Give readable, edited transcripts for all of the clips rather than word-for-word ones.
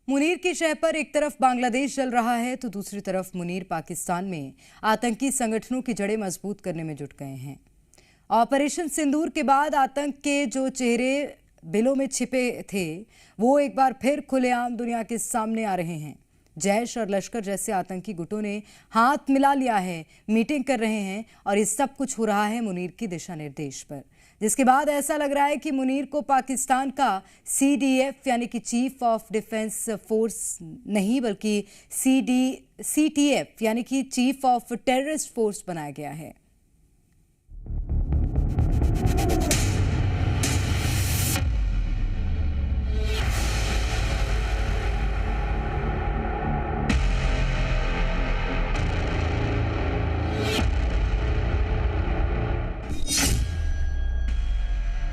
मुनीर की शह पर एक तरफ बांग्लादेश जल रहा है तो दूसरी तरफ मुनीर पाकिस्तान में आतंकी संगठनों की जड़ें मजबूत करने में जुट गए हैं। ऑपरेशन सिंदूर के बाद आतंक के जो चेहरे बिलों में छिपे थे वो एक बार फिर खुलेआम दुनिया के सामने आ रहे हैं। जैश और लश्कर जैसे आतंकी गुटों ने हाथ मिला लिया है, मीटिंग कर रहे हैं और ये सब कुछ हो रहा है मुनीर की दिशा निर्देश पर, जिसके बाद ऐसा लग रहा है कि मुनीर को पाकिस्तान का CDF यानी कि चीफ ऑफ डिफेंस फोर्स नहीं बल्कि CTF यानी कि चीफ ऑफ टेररिस्ट फोर्स बनाया गया है।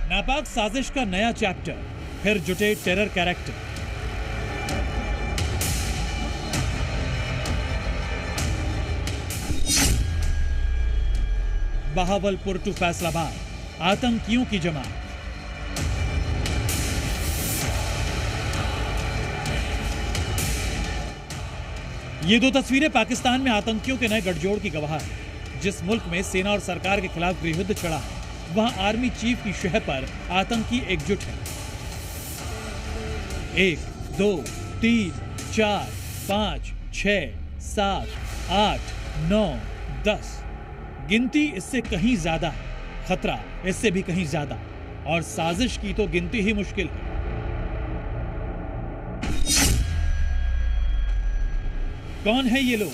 नापाक साजिश का नया चैप्टर, फिर जुटे terror character. Bahawalpur to Faisalabad, आतंकियों की जमात। ये दो तस्वीरें पाकिस्तान में आतंकियों के नए गठजोड़ की गवाह है। जिस मुल्क में सेना और सरकार के खिलाफ गृहयुद्ध छिड़ा है वहां आर्मी चीफ की शह पर आतंकी एकजुट है। 1, 2, 3, 4, 5, 6, 7, 8, 9, 10। गिनती इससे कहीं ज्यादा है, खतरा इससे भी कहीं ज्यादा, और साजिश की तो गिनती ही मुश्किल है। कौन है ये लोग,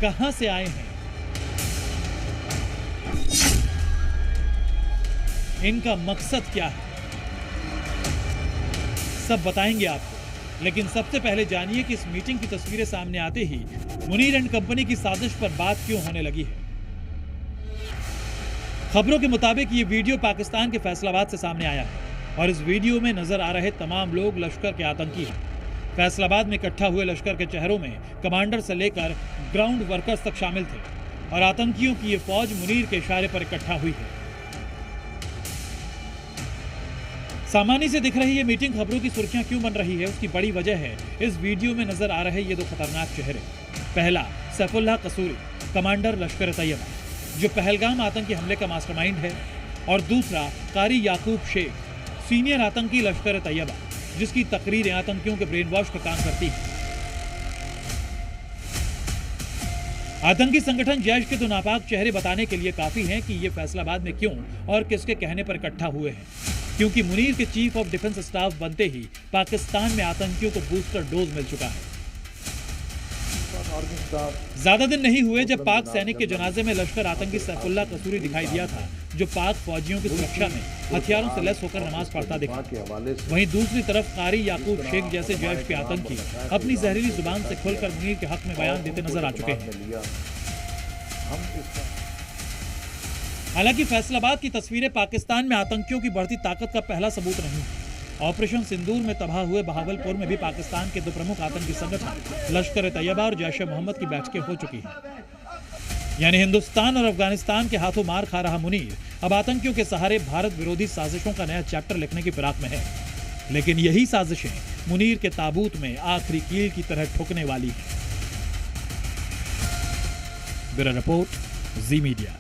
कहां से आए हैं, इनका मकसद क्या है, सब बताएंगे आपको। लेकिन सबसे पहले जानिए कि इस मीटिंग की तस्वीरें सामने आते ही मुनीर एंड कंपनी की साजिश पर बात क्यों होने लगी है। खबरों के मुताबिक ये वीडियो पाकिस्तान के फैसलाबाद से सामने आया है और इस वीडियो में नजर आ रहे तमाम लोग लश्कर के आतंकी हैं। फैसलाबाद में इकट्ठा हुए लश्कर के चेहरों में कमांडर से लेकर ग्राउंड वर्कर्स तक शामिल थे और आतंकियों की ये फौज मुनीर के इशारे पर इकट्ठा हुई है। सामान्य से दिख रही ये मीटिंग खबरों की सुर्खियां क्यों बन रही है, उसकी बड़ी वजह है इस वीडियो में नजर आ रहे ये दो खतरनाक चेहरे। पहला सैफुल्लाह कसूरी, कमांडर लश्कर तैयबा, जो पहलगाम आतंकी हमले का मास्टरमाइंड है, और दूसरा कारी याकूब शेख, सीनियर आतंकी लश्कर तैयबा, जिसकी तकरीरें आतंकियों के ब्रेन वॉश का काम करती है। आतंकी संगठन जैश के तो नापाक चेहरे बताने के लिए काफी हैं कि ये फैसलाबाद में क्यों और किसके कहने पर इकट्ठा हुए हैं, क्योंकि मुनीर के चीफ ऑफ डिफेंस स्टाफ बनते ही पाकिस्तान में आतंकियों को बूस्टर डोज मिल चुका है। ज्यादा दिन नहीं हुए जब पाक सैनिक के जनाजे में लश्कर आतंकी सैफुल्लाह कसूरी दिखाई दिया था, जो पाक फौजियों की सुरक्षा में हथियारों से लैस होकर नमाज पढ़ता दिखा। वहीं दूसरी तरफ कारी याकूब शेख जैसे जैश के आतंकी अपनी जहरीली जुबान से खुलकर मुनीर के हक में बयान देते नजर आ चुके हैं। हालांकि फैसलाबाद की तस्वीरें पाकिस्तान में आतंकियों की बढ़ती ताकत का पहला सबूत नहीं है। ऑपरेशन सिंदूर में तबाह हुए बहावलपुर में भी पाकिस्तान के दो प्रमुख आतंकी संगठन लश्कर तैयबा और जैश मोहम्मद की बैठकें हो चुकी हैं। यानी हिंदुस्तान और अफगानिस्तान के हाथों मार खा रहा मुनीर अब आतंकियों के सहारे भारत विरोधी साजिशों का नया चैप्टर लिखने की फिराक में है। लेकिन यही साजिशें मुनीर के ताबूत में आखिरी कील की तरह ठुकने वाली हैं। ब्यूरो रिपोर्ट, जी मीडिया।